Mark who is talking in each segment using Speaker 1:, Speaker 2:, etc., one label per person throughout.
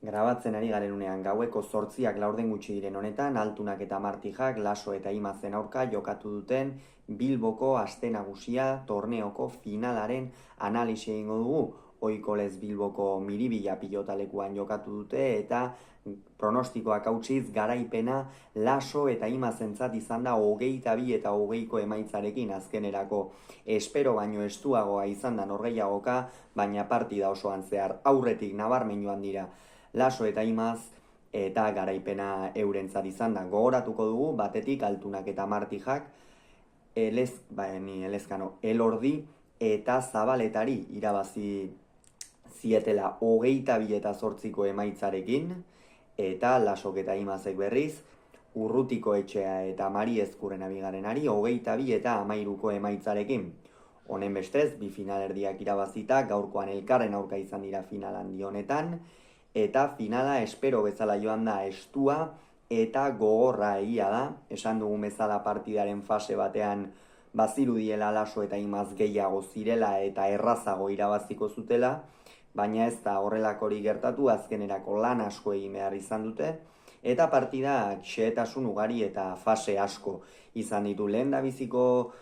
Speaker 1: Grabatzen ari garen unean gaueko 8 laurden gutxi diren honetan, Altunak eta Martijak Laso eta Imazen aurka jokatu duten Bilboko aste nagusia torneoko finalaren analisi egingo dugu. Ohiko lez Bilboko Miribilla pilotalekuan jokatu dute eta pronostikoak hautsiz garaipena Laso eta Imazentzat izan da 22 eta 20ko emaitzarekin azkenerako. Espero baino estuagoa izan da norgehiagoka, baina partida osoan zehar aurretik nabarmen joan dira Laso eta Imaz eta garaipena eurentzat izan da. Gogoratuko dugu, batetik Altunak eta Martijak Elordi eta Zabaletari irabazi zietela 22 eta 8ko emaitzarekin, eta Lasok eta Imazek berriz Urrutiko Etxea eta Mari Ezkurren bigarrenari 22 eta 13ko emaitzarekin. Honen bestez, bi finalerdiak irabazita, gaurkoan elkarren aurka izan dira final handi honetan, eta finala espero bezala joan da estua eta gogorra egia da. Esan dugun bezala partidaren fase batean bazirudiela Laso eta Imaz gehiago zirela eta errazago irabaziko zutela, baina ez da horrelakori gertatu, azkenerako lan asko egin behar izan dute, eta partidak xehetasun ugari eta fase asko izan ditu. Lehen da biziko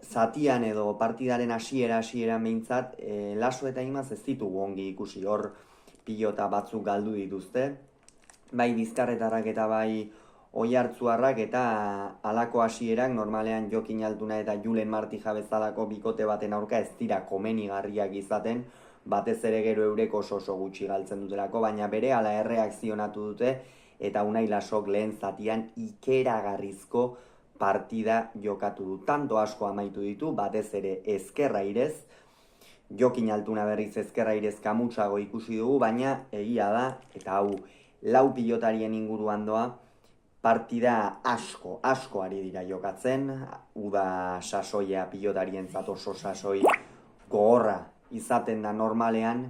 Speaker 1: zatian edo partidaren hasiera behintzat, Laso eta Imaz ez ditugu ongi ikusi, hor pilota batzuk galdu dituzte, bai bizkarretarrak eta bai oihartzuarrak, eta halako hasierak normalean Jokin Altuna eta Julen Martija bezalako bikote baten aurka ez dira komenigarriak izaten, batez ere gero eurek oso gutxi galtzen dutelako, baina berehala erreakzionatu dute eta Unai Lasok lehen zatian ikeragarrizko partida jokatu du. Tanto asko amaitu ditu, batez ere ezkerra irez, Jokin Altuna berriz ezkerra irez kamutsago ikusi dugu, baina egia da, eta hau lau pilotarien inguruan doa, partida asko ari dira jokatzen, uda sasoia pilotarientzat oso sasoi gogorra izaten da normalean,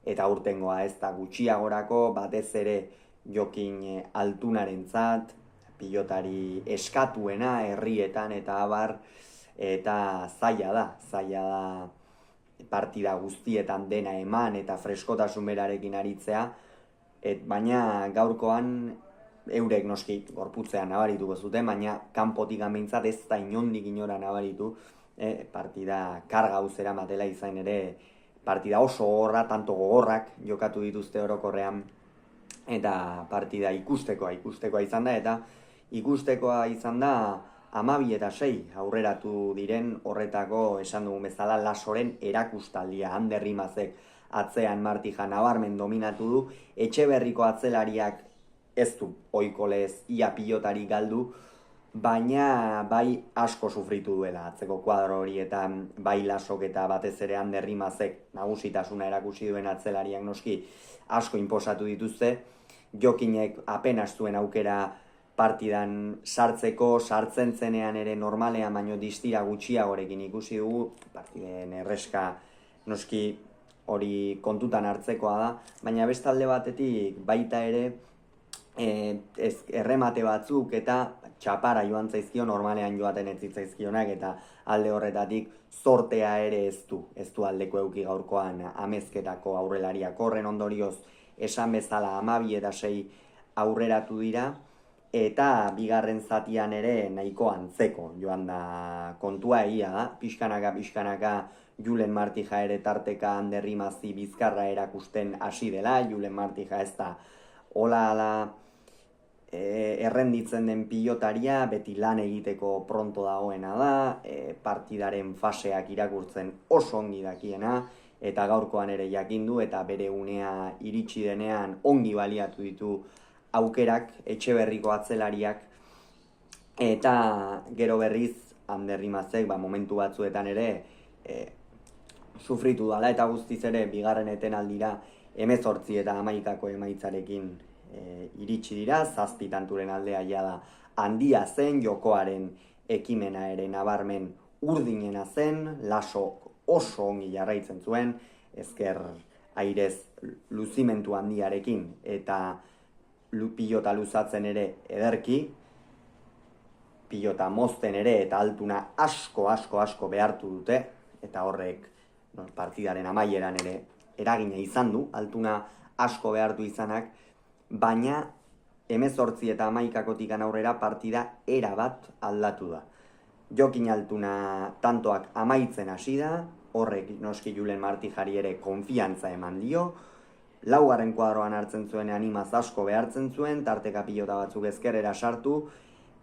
Speaker 1: eta urtengoa ez da gutxiagorako, batez ere Jokin Altunarentzat, pilotari eskatuena herrietan eta abar, eta zaila da partida guztietan dena eman eta freskotasun berarekin aritzea, baina gaurkoan eurek noski gorputzean nabarituko zuten, baina kanpotik behintzat ez da inondik inora nabaritu, partida karga uzera matela izan ere, partida oso gogorra, tanto gogorrak jokatu dituzte orokorrean, eta partida ikustekoa izan da, eta ikustekoa izan da 12 eta 6 aurreratu diren horretako esan dugun bezala Lasoren erakustaldia. Ander Imazek atzean Martija nabarmen dominatu du, Etxeberriko atzelariak ez du ohiko lez ia pilotari galdu, baina bai asko sufritu duela atzeko kuadro horietan, bai Lasok eta batez ere Ander Imazek nagusitasuna erakusi duen atzelariak noski asko inposatu dituzte. Jokinek apenas zuen aukera partidan sartzen zenean ere normalean baino distira gutxiagorekin ikusi dugu, partiden erreska noski hori kontutan hartzekoa da, baina bestalde batetik baita ere erremate batzuk eta txapara joan zaizkio normalean joaten ez zitzaizkionak, eta alde horretatik zortea ere ez du aldeko euki gaurkoan amezketako aurrelariak. Horren ondorioz esan bezala 12 eta 6 aurreratu dira, eta bigarren zatian ere nahiko antzeko joan da kontua. Egia da, pixkanaka Julen Martija ere tarteka Ander Imazi bizkarra erakusten hasi dela. Julen Martija ez da hola errenditzen den pilotaria, beti lan egiteko pronto dagoena da, partidaren faseak irakurtzen oso ongi dakiena, eta gaurkoan ere jakindu, eta bere unea iritsi denean ongi baliatu ditu aukerak, Etxeberriko atzelariak, eta gero berriz Ander Imazek momentu batzuetan ere sufritu dala, eta guztiz ere bigarren etenaldira 18 eta 11ko emaitzarekin iritsi dira. 7 tanturen aldea jada handia zen, jokoaren ekimena ere nabarmen urdinena zen, Laso oso ongi jarraitzen zuen, ezker airez luzimentu handiarekin, eta pilota luzatzen ere ederki, pilota mozten ere eta Altuna asko behartu dute, eta horrek partidaren amaieran ere eragina izan du. Altuna asko behartu izanak, baina 18 eta 11 aurrera partida erabat aldatu da. Jokin Altuna tantoak amaitzen hasi da, horrek noski Julen Martijari ere konfiantza eman dio, laugarren kuadroan hartzen zuenean imaz asko behartzen zuen, tarteka pilota batzuk ezkerrera sartu,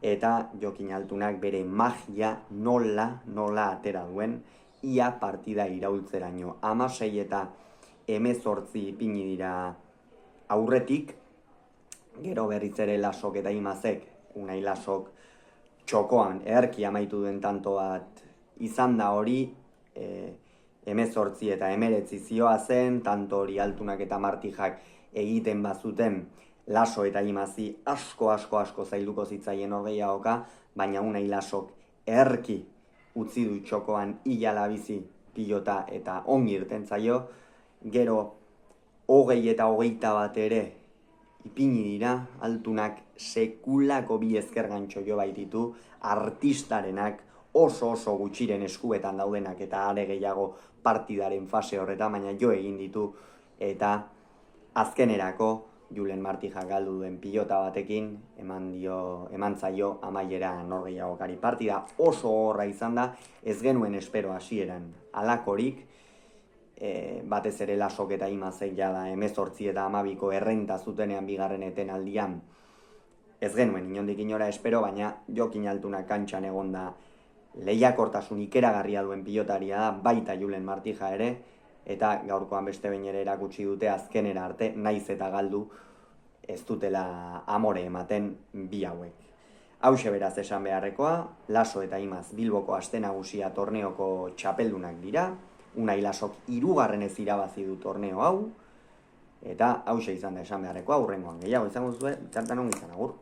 Speaker 1: eta Jokin Altunak bere magia nola atera duen, ia partida iraultzeraino. 16 eta 18 ipini dira aurretik, gero berriz ere Lasok eta Imazek, Unai Lasok txokoan eherki amaitu duen tanto bat izan da hori, 18 eta 19 zioa zen, tanto hori Altunak eta Martijak egiten bazuten Laso eta Imazi asko zailduko zitzaien horgeiagoka, baina Unai Lasok eherki utzi du txokoan hilala bizi pilota eta ongi irten zaio, gero 20 eta 21 ere ipini dira, Altunak sekulako bi ezkergantxo jo baititu, artistarenak oso gutxiren eskuetan daudenak eta are gehiago partidaren fase horretan, baina jo egin ditu eta azkenerako Julen Martija galdu duen pilota batekin eman zaio amaiera norgehiagokari. Partida oso horra izan da, ez genuen espero hasieran alakorik, batez ere Lasok eta Imazek jada 18 eta 12ko errenta zutenean bigarren etenaldian ez genuen inondik inora espero, baina Jokin Altuna kantxan egonda lehiakortasun ikeragarria duen pilotaria da, baita Julen Martija ere, eta gaurkoan beste behin ere erakutsi dute azkenera arte, naiz eta galdu ez dutela amore ematen bi hauek. Hauxe beraz esan beharrekoa, Laso eta Imaz Bilboko aste nagusia torneoko txapeldunak dira, Unai Lasok 3. irabazi du torneo hau, eta hauxe izan da esan beharrekoa, hurrengoan gehiago izango zuen, txartan ongi izan, agur.